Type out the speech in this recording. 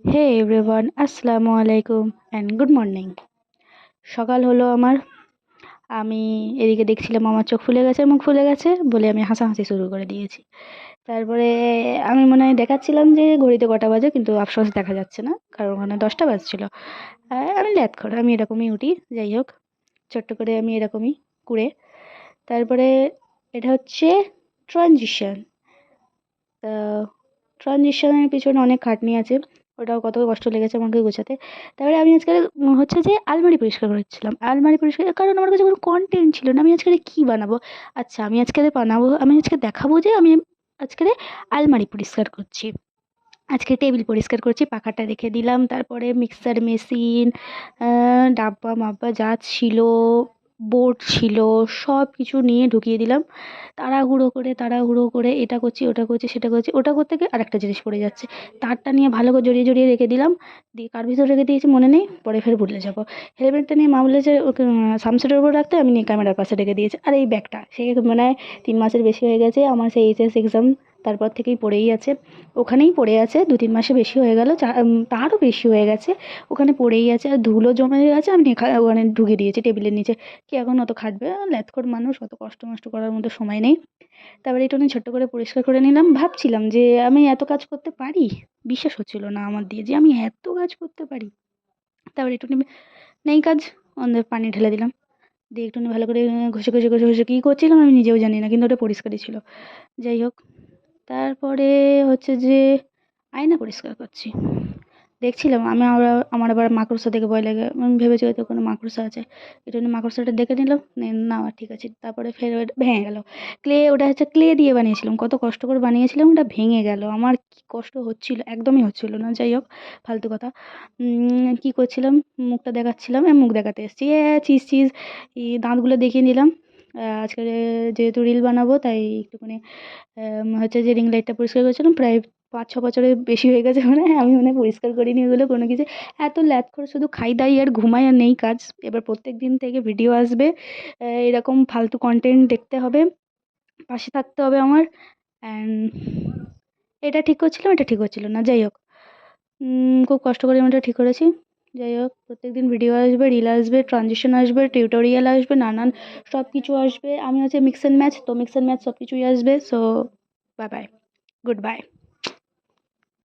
হে everyone, আসসালামু আলাইকুম and good morning. সকাল হলো আমার। আমি এদিকে দেখছিলাম আমার চোখ ফুলে গেছে, মুখ ফুলে গেছে বলে আমি হাসাহাসি শুরু করে দিয়েছি। তারপরে আমি মনে হয় দেখাচ্ছিলাম যে ঘড়িতে কটা বাজে, কিন্তু আফসোস দেখা যাচ্ছে না, কারণ ওখানে 10টা বাজছিল। আর আমি ল্যাদখোর, আমি এরকমই উঠি। যাই হোক, ছোট্ট করে আমি এরকমই কুড়ে। তারপরে এটা হচ্ছে ট্রানজিশন। তা ট্রানজিশনের পিছনে অনেক খাটনি আছে। ওটাও কত কষ্ট লেগেছে আমাকে গোছাতে। তারপরে আমি আজকে হচ্ছে যে আলমারি পরিষ্কার করছিলাম। আলমারি পরিষ্কার, কারণ আমার কাছে কোনো কনটেন্ট ছিল না। আমি আজকে কী বানাবো? আচ্ছা, আমি আজকে দেখাবো যে আমি আজকে আলমারি পরিষ্কার করছি। আজকে টেবিল পরিষ্কার করছি, পাখাটা রেখে দিলাম। তারপরে মিক্সার মেশিন, ডাব্বা-মাব্বা যা ছিল, বোর্ড ছিল, সব কিছু নিয়ে ঢুকিয়ে দিলাম। তাড়াহুড়ো করে এটা করছি, ওটা করছি, সেটা করছি। ওটা করতে গিয়ে আরেকটা জিনিস পড়ে যাচ্ছে। তারটা নিয়ে ভালো করে জড়িয়ে রেখে দিলাম। দিয়ে কার ভিতরে রেখে দিয়েছি মনে নেই, পরে ফের ভুলে যাবো। হেলমেটটা নিয়ে মা বলেছে ওকে সামসেটের উপর রাখতে, আমি নিয়ে ক্যামেরার পাশে রেখে দিয়েছি। আর এই ব্যাগটা, সে মনে হয় 3 মাসের বেশি হয়ে গেছে। আমার সেই এইচএস এক্সাম তারপর থেকেই পড়েই আছে। ওখানেই পড়ে আছে, 2-3 মাসের বেশি হয়ে গেল, তারও বেশি হয়ে গেছে। ওখানে পড়েই আছে, আর ধুলো জমে গেছে। আমি ওখানে ঢুকিয়ে দিয়েছি টেবিলের নিচে। কে এখন অত খাটবে? ল্যাদখোর মানুষ, অত কষ্ট মষ্ট করার মতো সময় নেই। তারপরে একটুখানি ছোট্ট করে পরিষ্কার করে নিলাম। ভাবছিলাম যে আমি এত কাজ করতে পারি। বিশ্বাস হচ্ছিল না আমার দিয়ে যে আমি এত কাজ করতে পারি। তারপরে একটুখানি নেই কাজ, অন্য পানি ঢেলে দিলাম। দিয়ে একটুখানি ভালো করে ঘষে কী করছিলাম আমি নিজেও জানি না, কিন্তু ওটা পরিষ্কারই ছিল। যাই হোক, তারপরে হচ্ছে যে আয়না পরিষ্কার করছি। দেখছিলাম আমার আবার মাকড়সা দেখে ভয় লাগে। আমি ভেবেছি হয়তো কোনো মাকড়সা আছে। একটুখানি মাকড়সাটা দেখে নিলাম। না, ঠিক আছে। তারপরে ফের ওটা ভেঙে গেল। ওটা হচ্ছে ক্লে দিয়ে বানিয়েছিলাম। কত কষ্ট করে বানিয়েছিলাম, ওটা ভেঙে গেল। আমার কি কষ্ট হচ্ছিল, একদমই হচ্ছিল না। যাই হোক, ফালতু কথা। কী করছিলাম, মুখটা দেখাচ্ছিলাম, মুখ দেখাতে এসেছি। চিজ দাঁতগুলো দেখিয়ে নিলাম। আজকে যেহেতু রিল বানাবো, তাই একটুখানি হচ্ছে যে রিং লাইটটা পরিষ্কার করেছিলাম। প্রায় 5-6 বছরের বেশি হয়ে গেছে আমি পরিষ্কার করিনি ওগুলো কোনো কিছু। এত ল্যাদ করে শুধু খাই দাই আর ঘুমাই, আর নেই কাজ। এবার প্রত্যেক দিন থেকে ভিডিও আসবে। এরকম ফালতু কন্টেন্ট দেখতে হবে, পাশে থাকতে হবে আমার। অ্যান্ড এটা ঠিক করছিলাম, এটা ঠিক হচ্ছিল না। যাই হোক, খুব কষ্ট করে আমি এটা ঠিক করেছি। যাই হোক, প্রত্যেকদিন ভিডিও আসবে, রিল আসবে, ট্রানজিশন আসবে, টিউটোরিয়াল আসবে, নানান সব কিছু আসবে। আমি হচ্ছে মিক্স অ্যান্ড ম্যাচ, তো মিক্স অ্যান্ড ম্যাচ সব কিছুই আসবে। So bye bye, good bye.